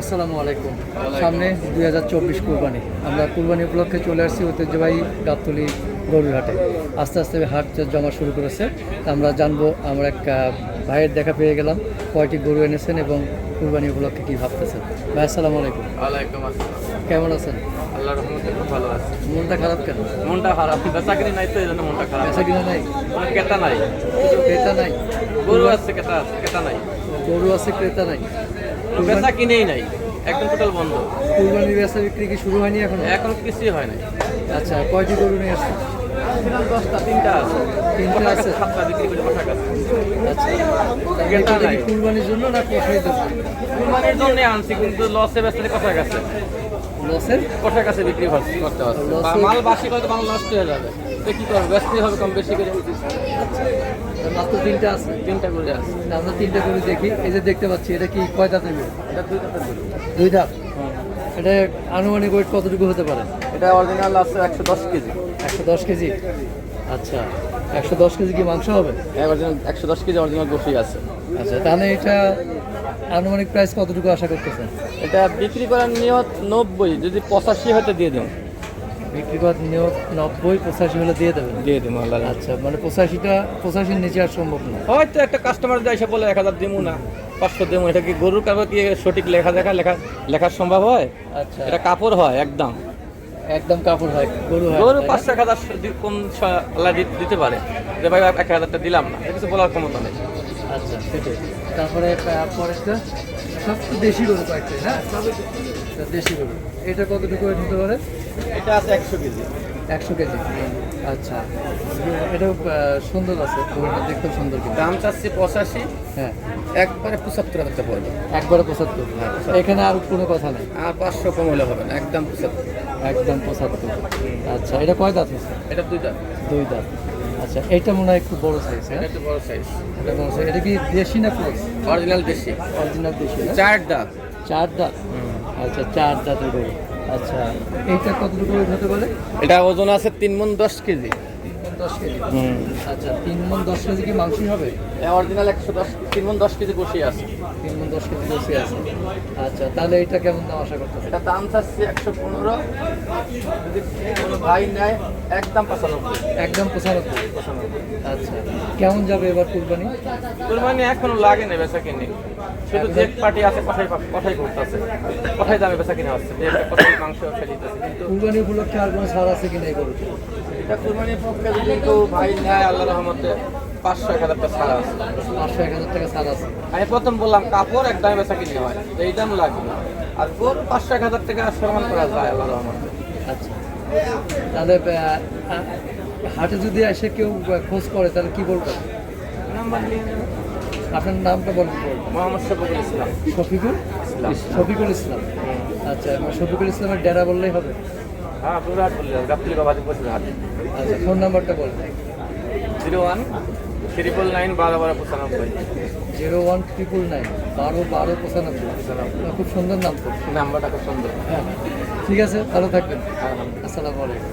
আসসালামু আলাইকুম। সামনে 2024 কুরবানি। আমরা কুরবানি উপলক্ষে চলে আসছি ঐতিহ্যবাহী গাবতলী গরুর হাটে। আস্তে আস্তে হাট জমা শুরু করেছে। তা আমরা জানবো, আমরা এক ভাইয়ের দেখা পেয়ে গেলাম কয়টি গরু এনেছেন এবং কুরবানি উপলক্ষে কী ভাবতেছেন। ভাই আসসালামু আলাইকুম। ওয়ালাইকুম আসসালাম। কেমন আছেন? আল্লাহর রহমতে খুব ভালো আছে। মনটা খারাপ কেন? মনটা খারাপ, বেচা কিনে নাই তো এই জন্য মনটা খারাপ। বেচা কিনা নাই? কোনো ক্রেতা নাই। ক্রেতা নাই? গরু আছে, ক্রেতা নাই। গরু আছে, ক্রেতা নাই। বেচা কিনেই নাই, একদম টোটাল বন্ধ। কুরবানির বেচা বিক্রি কি শুরু হয়নি এখন? এখন কিছুই হয় নাই। আচ্ছা, কয়টি গরু নিয়ে আসছেন? 10টা, 3টা আছে। তিনটা আছে? 7টা বিক্রি করে পোশাক আছে। আচ্ছা, ক্রেতা এটা নাই। কি কুরবানির জন্য না কষাই জন্য? কুরবানির জন্য আনছি, কিন্তু লসে বেচতে পোশাক আছে। লসের? পোশাক আছে বিক্রি করতে হবে। লসে- মাল বাসি করতে মাল নষ্ট হয়ে যাবে, তো কি করবে, বেচতেই হবে কম বেশি করে। মাত্র তিনটা আছে। 3টা করে আছে। আমরা তিনটা করে দেখি। এই যে দেখতে পাচ্ছি, এটা কি কয় দাঁতের গরু? এটা 2 দাঁতের গরু। দুই দাঁত। এটা আনুমানিক ওয়েট কতটুকু হতে পারে? এটা অরিজিনাল আছে 110 কেজি। 110 কেজি। আচ্ছা, 110 কেজি কি মাংস হবে? অরিজিনাল 110 কেজি অরিজিনাল বসেই আছে। আচ্ছা, তাহলে এটা আনুমানিক প্রাইস কতটুকু আশা করতেছেন? এটা বিক্রি করার নিয়ত 90, যদি 85 হতে দিয়ে দেন। বিক্রি করার নিয়ত 90, 85 হলে দিয়ে দেবেন? দিয়ে দেবো আল্লাহ। আচ্ছা, মানে 85-র নিচে আর সম্ভব না। হয়তো একটা কাস্টমার যায় এসে বলে 1000 দেবো না, 500 দেবো। এটা কি গরুর কাপড় কি সঠিক লেখা সম্ভব হয়? আচ্ছা, এটা কাপড় হয় একদম। একদম কাপড় হয় গরু হয়? গরু 500-1000 কম আল্লাহ দিতে পারে, যে ভাই 1000টা দিলাম না, এটা কিছু বলার ক্ষমতা নেই। আচ্ছা, সেটাই। তারপরে পরেরটা সব তো দেশি গরু কয়েকটা, হ্যাঁ? তা দেশি গরু এটা কতটুকু ওয়েট হতে পারে? এটা আছে 100 কেজি। 100 কেজি। আচ্ছা, এটাও সুন্দর আছে, গরুটা দেখতেও সুন্দর কিন্তু। দাম চাচ্ছি 85, হ্যাঁ, একবারে 75,000 পড়বে। একবারে 75। হ্যাঁ, 75। এখানে আর কোনো কথা নেই? আর 500 কম হলে হবে না, একদম 75। একদম 75। আচ্ছা, এটা কয় দাঁত আছে? এটা 2 দাঁত। দুই দাঁত। আচ্ছা, এটা মনে হয় একটু বড় সাইজ, এটা হ্যাঁ? একটু বড় সাইজ, এটা বড় সাইজ। এটা কি দেশি না ক্রস? অরিজিনাল দেশি। অরিজিনাল দেশি না? 4 দাঁত। 4 দাঁত। আচ্ছা, 4 দাঁতের গরু। আচ্ছা, এইটা কতটুকু ওয়েট হতে পারে? এটা ওজন আছে 3 মণ 10 কেজি। 10 কেজি। আচ্ছা, 3 মণ 10 কেজি কি মাংসই হবে? অরিজিনাল 110, 3 মণ 10 কেজি বসে আছে। 3 মণ 10 কেজি বসে আছে। আচ্ছা, তাহলে এটা কেমন দাম আশা করতেছে? এটা দাম চাচ্ছি 115, যদি কোনো ভাই নেয় একদম 95। একদম 95। আচ্ছা, কেমন যাবে এবার কুরবানি? কুরবানি এখনো লাগে না বেচা কিনে, শুধু যে পার্টি আছে কথাই করতেছে, কথাই দামে বেচা কিনে হচ্ছে, যে কথাই মাংস ফেলিতেছে। কিন্তু কুরবানি উপলক্ষে আর কোনো ছাড় আছে কিনা এই গরুতে? এটা কুরবানির পক্ষে যদি কেউ ভাই নেয়, আল্লাহ রহমতে 500-1000 টাকা ছাড়া আছে। 500-1000 টাকা ছাড় আছে। আমি প্রথম বললাম কাপড় এক দামে বেচা কিনে হয়, এই দাম লাগবে। আর গরু 500-1000 টাকা সম্মান করা যায় আল্লাহ রহমতে। আচ্ছা, তাহলে হাটে যদি এসে কেউ খোঁজ করে তাহলে কি বলবেন? নাম্বার নিয়ে নেবেন। আপনার নামটা বলুন। মোহাম্মদ শফিকুল ইসলাম। শফিকুল ইসলাম। শফিকুল ইসলাম। আচ্ছা, শফিকুল ইসলামের ডেরা বললেই হবে? হ্যাঁ, পুরাট বললে গাবতলী বাবাজি পড়ছে হাতে। আচ্ছা, ফোন নাম্বারটা বলুন। 01-999-12-12-95। 01-999-12-12-95। খুব সুন্দর নাম তো। নাম্বারটা খুব সুন্দর। হ্যাঁ, ঠিক আছে, ভালো থাকবেন। আলহামদুলিল্লাহ। আসসালামু আলাইকুম।